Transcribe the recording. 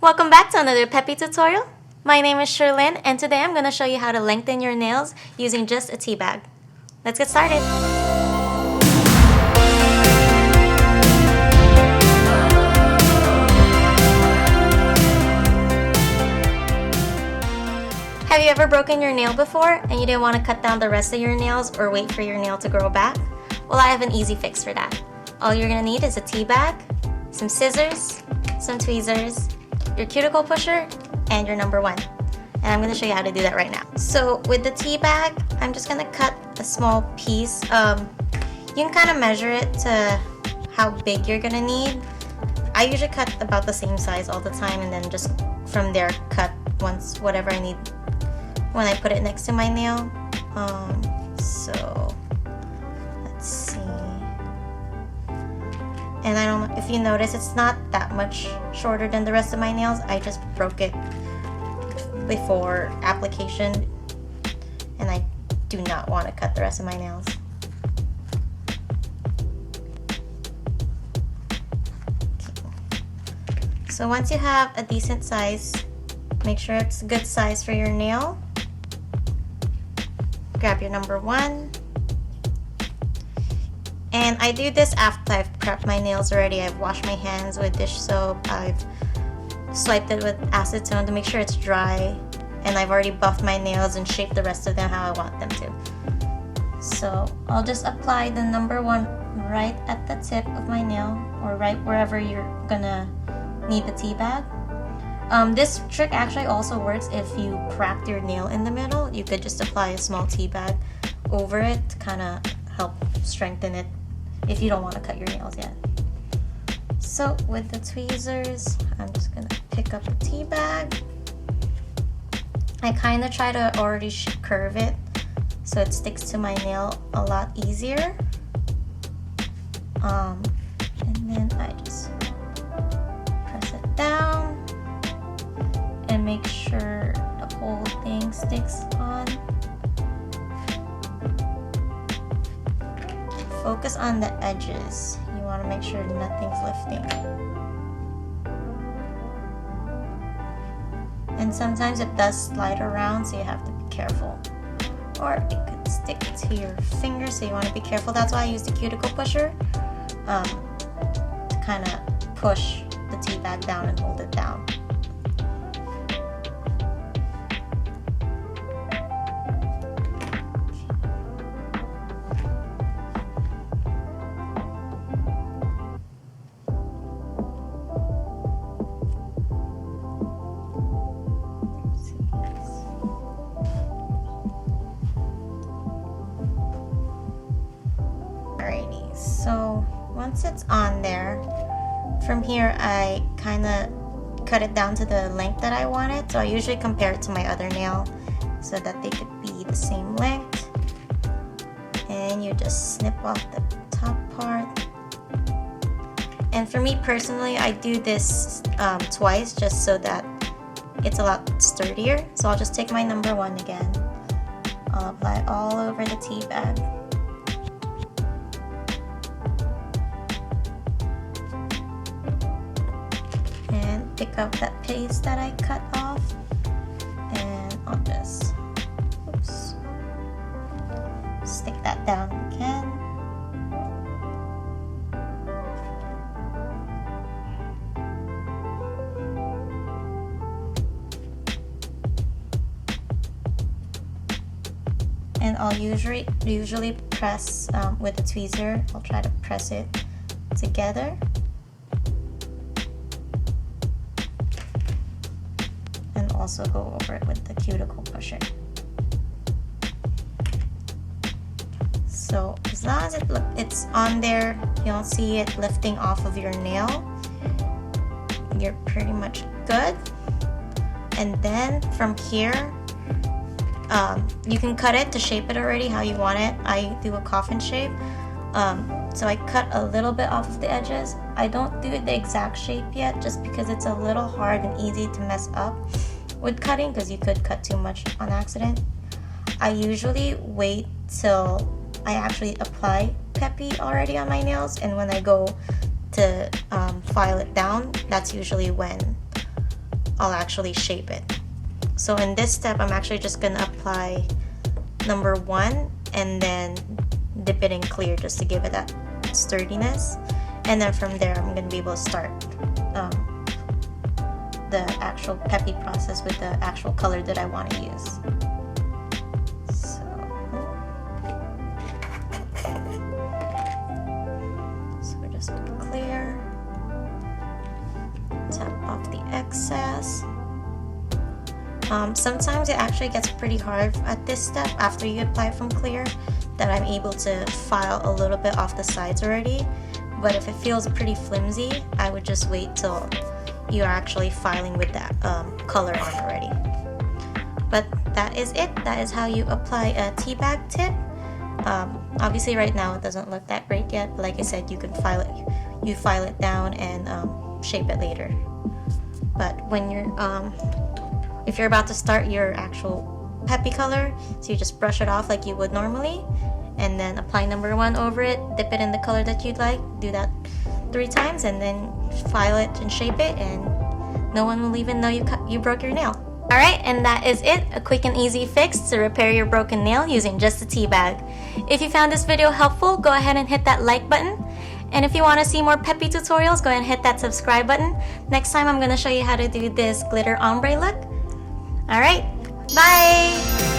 Welcome back to another Peppi tutorial. My name is Sherlyn and today I'm going to show you how to lengthen your nails using just a tea bag. Let's get started. Have you ever broken your nail before and you didn't want to cut down the rest of your nails or wait for your nail to grow back? Well, I have an easy fix for that. All you're going to need is a tea bag, some scissors, some tweezers, your cuticle pusher, and your number one. And I'm going to show you how to do that right now. So with the tea bag, I'm just going to cut a small piece. You can kind of measure it to how big you're going to need. I usually cut about the same size all the time and then just from there cut once whatever I need when I put it next to my nail. So let's see. And I don't know if you notice, it's not that much shorter than the rest of my nails. I just broke it before application and I do not want to cut the rest of my nails. Okay. So once you have a decent size, make sure it's a good size for your nail. Grab your number one. And I do this after I've prepped my nails already. I've washed my hands with dish soap. I've swiped it with acetone to make sure it's dry. And I've already buffed my nails and shaped the rest of them how I want them to. So I'll just apply the number one right at the tip of my nail or right wherever you're gonna need the tea bag. This trick actually also works if you cracked your nail in the middle. You could just apply a small tea bag over it to kind of help strengthen it if you don't want to cut your nails yet. So with the tweezers, I'm just gonna pick up the tea bag. I kind of try to already curve it so it sticks to my nail a lot easier. And then I just press it down and make sure the whole thing sticks on. Focus on the edges. You want to make sure nothing's lifting. And sometimes it does slide around, so you have to be careful. Or it could stick to your finger, so you want to be careful. That's why I use the cuticle pusher to kind of push the tea bag down and hold it down. So once it's on there, from here I kind of cut it down to the length that I want it. So I usually compare it to my other nail so that they could be the same length. And you just snip off the top part. And for me personally, I do this twice just so that it's a lot sturdier. So I'll just take my number one again. I'll apply all over the tea bag. Pick up that piece that I cut off and I'll just stick that down again. And I'll usually press with a tweezer. I'll try to press it together. Also go over it with the cuticle pusher. So as long as it's on there, you don't see it lifting off of your nail, you're pretty much good. And then from here, you can cut it to shape it already how you want it. I do a coffin shape. So I cut a little bit off of the edges. I don't do the exact shape yet just because it's a little hard and easy to mess up with cutting because you could cut too much on accident. I usually wait till I actually apply Peppi already on my nails, and when I go to file it down, that's usually when I'll actually shape it. So in this step, I'm actually just gonna apply number 1 and then dip it in clear just to give it that sturdiness. And then from there, I'm gonna be able to start the actual Peppi process with the actual color that I want to use. So we're just gonna clear, tap off the excess. Sometimes it actually gets pretty hard at this step after you apply from clear, that I'm able to file a little bit off the sides already. But if it feels pretty flimsy, I would just wait till you're actually filing with that color on already. But that is it. That is how you apply a tea bag tip. Obviously right now it doesn't look that great yet, but like I said, you can file it down and shape it later. But when you're if you're about to start your actual Peppi color, so you just brush it off like you would normally, and then apply number 1 over it, dip it in the color that you'd like, do that 3 times, and then file it and shape it, and no one will even know you broke your nail. Alright, and that is it, a quick and easy fix to repair your broken nail using just a tea bag. If you found this video helpful, go ahead and hit that like button. And if you want to see more Peppi tutorials, go ahead and hit that subscribe button. Next time I'm going to show you how to do this glitter ombre look. Alright, bye!